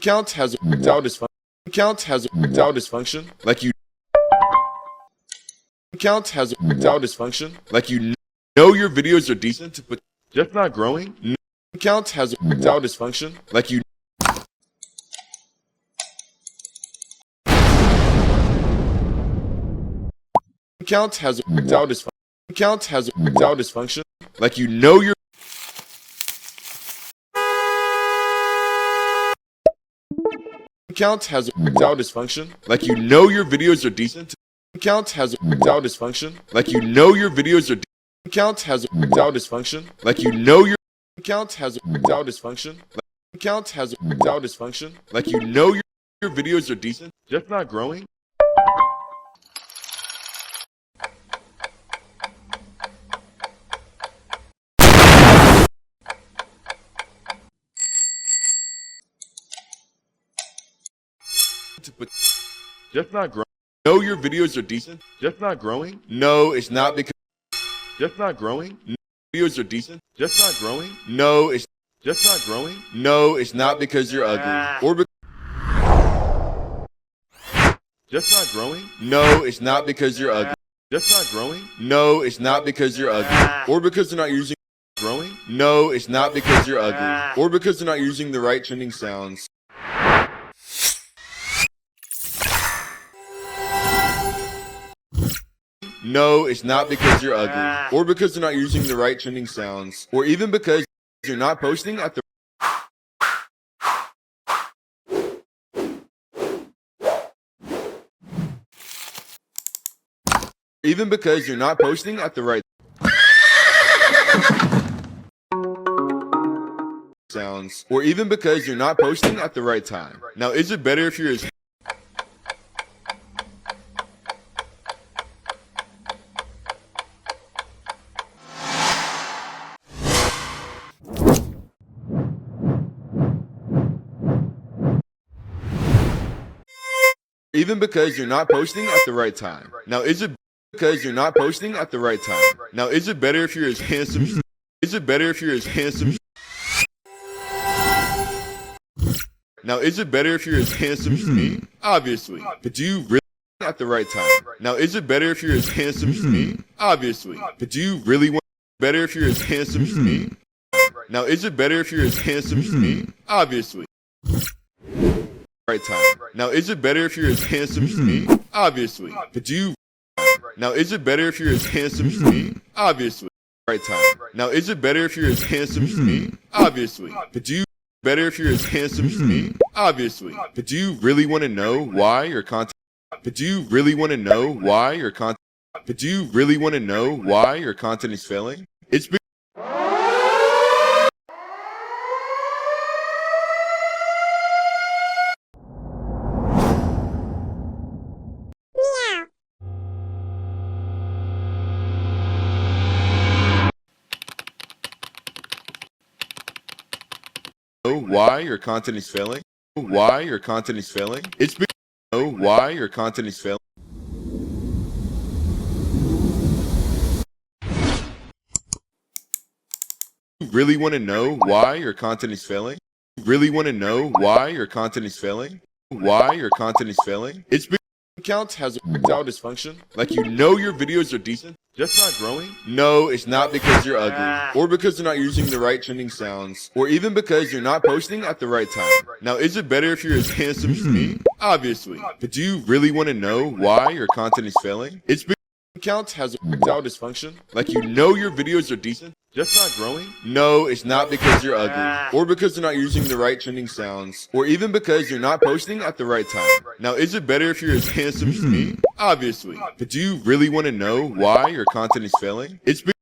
Account has a erectile dysfunction. Account has a erectile dysfunction. Like you. Account has a erectile dysfunction. Like you know your videos are decent, but just not growing. Account has a erectile dysfunction. Like you. Account has a erectile dysfunction. Account has a erectile dysfunction. Like you know your. Account has a erectile dysfunction. Like you know your videos are decent. Account has a erectile dysfunction. Like you know your videos are. Account has a erectile dysfunction. Like you know your. Account has a erectile dysfunction. Account has a erectile dysfunction. Like you know your videos are decent, just not growing. But just not growing. No, your videos are decent, just not growing. No, it's not because just not growing. No, videos are decent, just not growing. No, it's just not growing. No, it's not because you're ugly or just not growing. No, it's not because you're ugly. Just not growing. No, it's not because you're ugly or because they're not using growing. No, it's not because you're ugly or because they're not using the right trending sounds. No, it's not because you're ugly, or because they're not using the right trending sounds, or even because you're not posting at the right sounds, or even because you're not posting at the right time. Now, is it better if you're as even because you're not posting at the right time. Now, is it because you're not posting at the right time? Now, is it better if you're as handsome? Is it better if you're as handsome? Now, is it better if you're as handsome as me? Obviously. But do you really at the right time? Now, is it better if you're as handsome as me? Obviously. But do you really want better if you're as handsome as me? Now, is it better if you're as handsome as me? Obviously. Right time. Now, is it better if you're as handsome as me? Obviously. But do you now, is it better if you're as handsome as me? Obviously. Right time. Now, is it better if you're as handsome as me? Obviously. But do you better if you're as handsome as me? Obviously. But do you really want to know why your content? But do you really want to know why your content? But do you really want to know why your content is failing? It's because why your content is failing? Why your content is failing? It's because why your content is failing. You really want to know why your content is failing? You really want to know why your content is failing? Why your content is failing? It's because account has erectile dysfunction. Like you know your videos are decent, just not growing. No, it's not because you're ugly, or because they're not using the right trending sounds, or even because you're not posting at the right time. Now, is it better if you're as handsome as me? Obviously. But do you really want to know why your content is failing? It's because account has erectile dysfunction. Like you know your videos are decent, just not growing. No, it's not because you're ugly, or because they're not using the right trending sounds, or even because you're not posting at the right time. Now, is it better if you're as handsome as me? Obviously. But do you really want to know why your content is failing? It's because